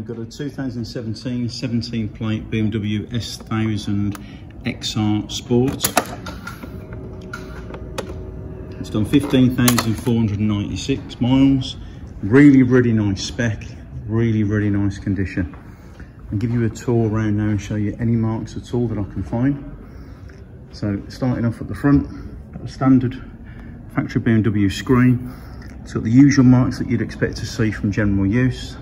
we've got a 2017 17 plate BMW S1000XR Sport. It's done 15,496 miles. Really nice spec, really nice condition. I'll give you a tour around now and show you any marks at all that I can find. So starting off at the front, got a standard factory BMW screen. It's got the usual marks that you'd expect to see from general use.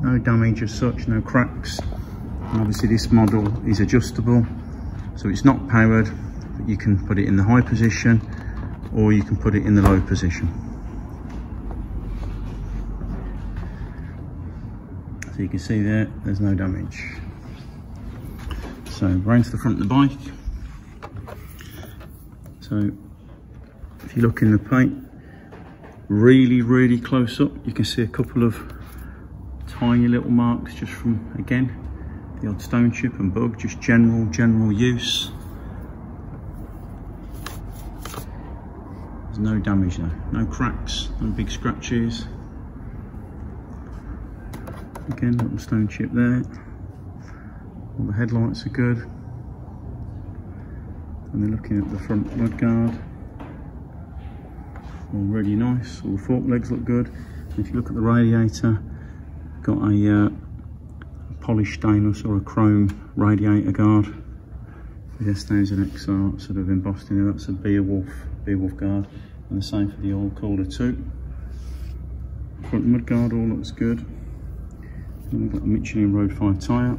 No damage as such, no cracks. And obviously this model is adjustable, so it's not powered, but you can put it in the high position or you can put it in the low position. So you can see there's no damage. So round to the front of the bike. So if you look in the paint, really close up, you can see a couple of tiny little marks just from, again, the odd stone chip and bug, just general use. There's no damage though, no cracks, no big scratches. Again, little stone chip there. All the headlights are good. And then looking at the front mudguard, all really nice. All the fork legs look good. And if you look at the radiator, got a polished stainless or a chrome radiator guard. The S1000XR sort of embossed in there. That's a Beowulf guard, and the same for the oil cooler too. Front mudguard all looks good. And we've got the Michelin Road 5 tyre.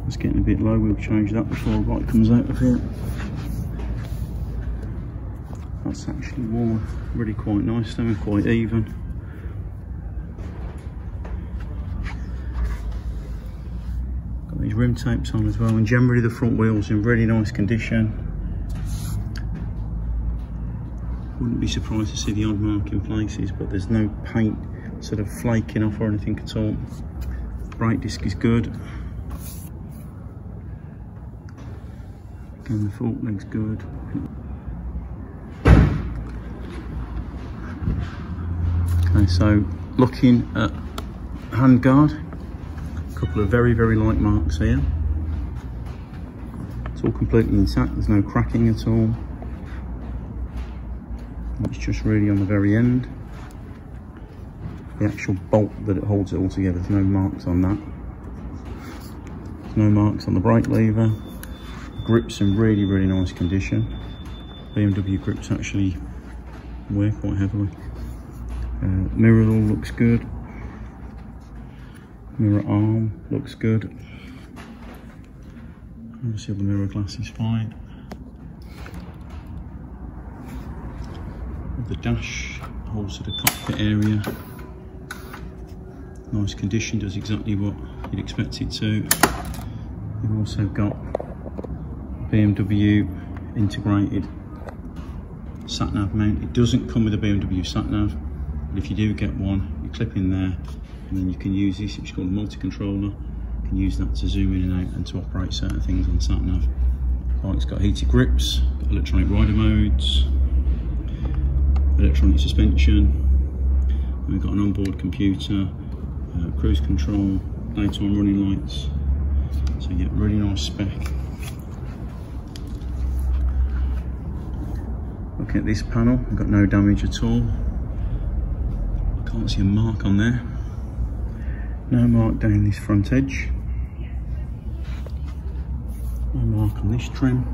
It's getting a bit low. We'll change that before the bike comes out of here. That's actually worn really quite nice though, and quite even. Got these rim tapes on as well, and generally the front wheels in really nice condition. Wouldn't be surprised to see the odd mark in places, but there's no paint sort of flaking off or anything at all. Brake disc is good. Again, the fork leg's good. Okay, so looking at handguard, a couple of very light marks here. It's all completely intact, there's no cracking at all. It's just really on the very end. The actual bolt that it holds it all together, there's no marks on that. There's no marks on the brake lever. Grips in really nice condition. BMW grips actually wear quite heavily. Mirror all looks good. Mirror arm looks good. Obviously the mirror glass is fine. The dash holds to the cockpit area. Nice condition, does exactly what you'd expect it to. You've also got BMW integrated sat nav mount. It doesn't come with a BMW sat nav, but if you do get one, you clip in there and then you can use this, which is called a multi-controller. You can use that to zoom in and out and to operate certain things on sat nav. Bike's got heated grips, got electronic rider modes, electronic suspension, and we've got an onboard computer, cruise control, daytime running lights. So you get really nice spec. Looking at this panel, we've got no damage at all. Can't see a mark on there. No mark down this front edge. No mark on this trim.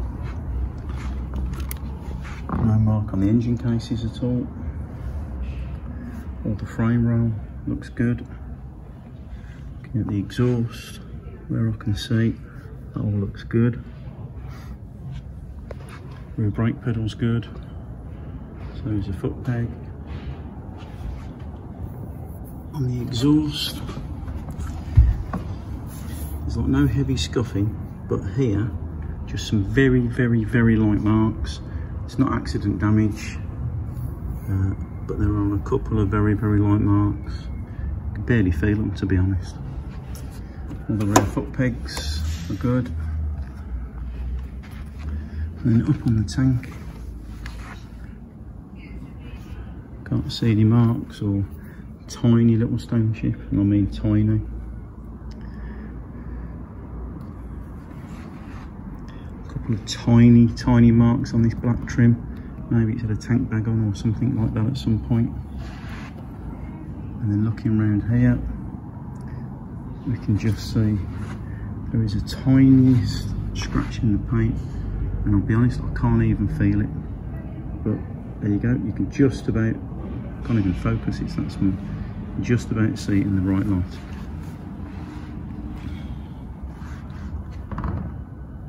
No mark on the engine cases at all. All the frame rail looks good. Looking at the exhaust, where I can see, that all looks good. Rear brake pedal's good. So there's a foot peg. On the exhaust, there's like no heavy scuffing, but here, just some very light marks. It's not accident damage, but there are a couple of very light marks. You can barely feel them, to be honest. All the rear foot pegs are good. And then up on the tank, can't see any marks or tiny little stone chip, and I mean tiny. A couple of tiny marks on this black trim. Maybe it's had a tank bag on or something like that at some point. And then looking around here, we can just see there is a tiny scratch in the paint, and I'll be honest, I can't even feel it. But there you go, you can just about, can't even focus, it's that small, just about see it in the right light.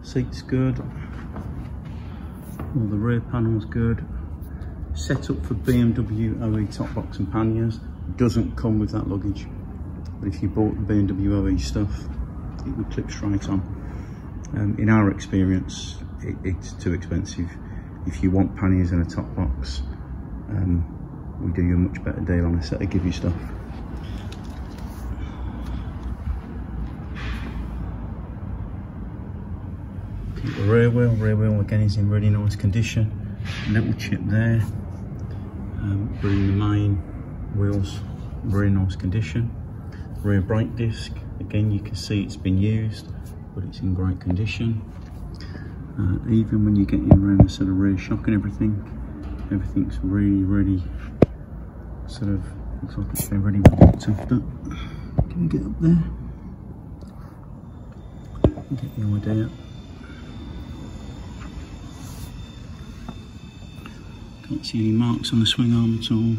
Seat's good, all the rear panel's good. Set up for BMW OE top box and panniers, doesn't come with that luggage. But if you bought the BMW OE stuff, it would clip straight on. In our experience, it's too expensive. If you want panniers and a top box, we do you a much better deal on a set of give you stuff. The rear wheel again is in really nice condition. Little chip there, but in the main wheels, very nice condition. Rear brake disc, again you can see it's been used, but it's in great condition. Even when you get in around the sort of rear shock and everything's really sort of, looks like it's been really well looked after. Can you get up there? Get the idea. Can't see any marks on the swing arm at all.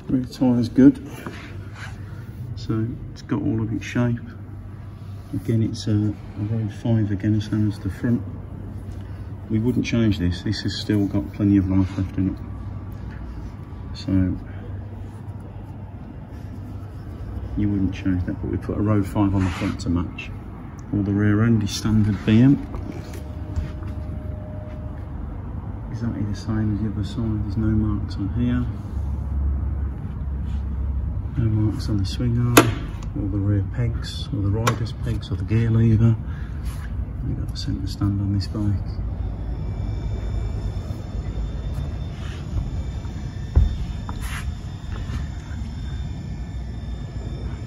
Rear tyre's good, so it's got all of its shape. Again, it's a Road 5 again, same as the front. We wouldn't change this. This has still got plenty of life left in it. So you wouldn't change that, but we put a Road 5 on the front to match. All the rear end is standard BM. Exactly the same as the other side. There's no marks on here. No marks on the swing arm, all the rear pegs, or the rider's pegs, or the gear lever. We've got the centre stand on this bike.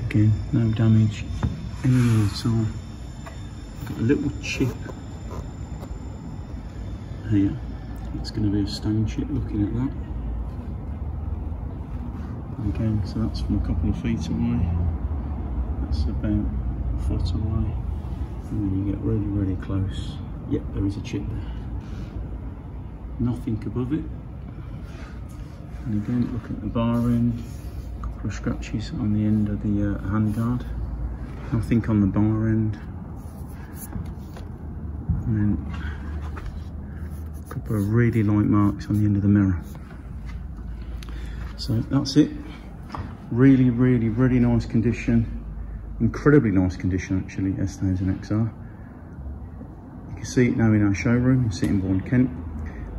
Again, no damage anywhere at all. Got a little chip here. It's going to be a stone chip looking at that. Again, so that's from a couple of feet away, that's about a foot away, and then you get really close. Yep, there is a chip there. Nothing above it. And again, look at the bar end, a couple of scratches on the end of the handguard. Nothing on the bar end. And then a couple of really light marks on the end of the mirror. So that's it. Really nice condition. Incredibly nice condition actually, S1000XR. You can see it now in our showroom in Sittingbourne, Kent.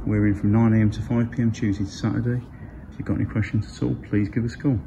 We're in from 9 AM to 5 PM Tuesday to Saturday. If you've got any questions at all, please give us a call.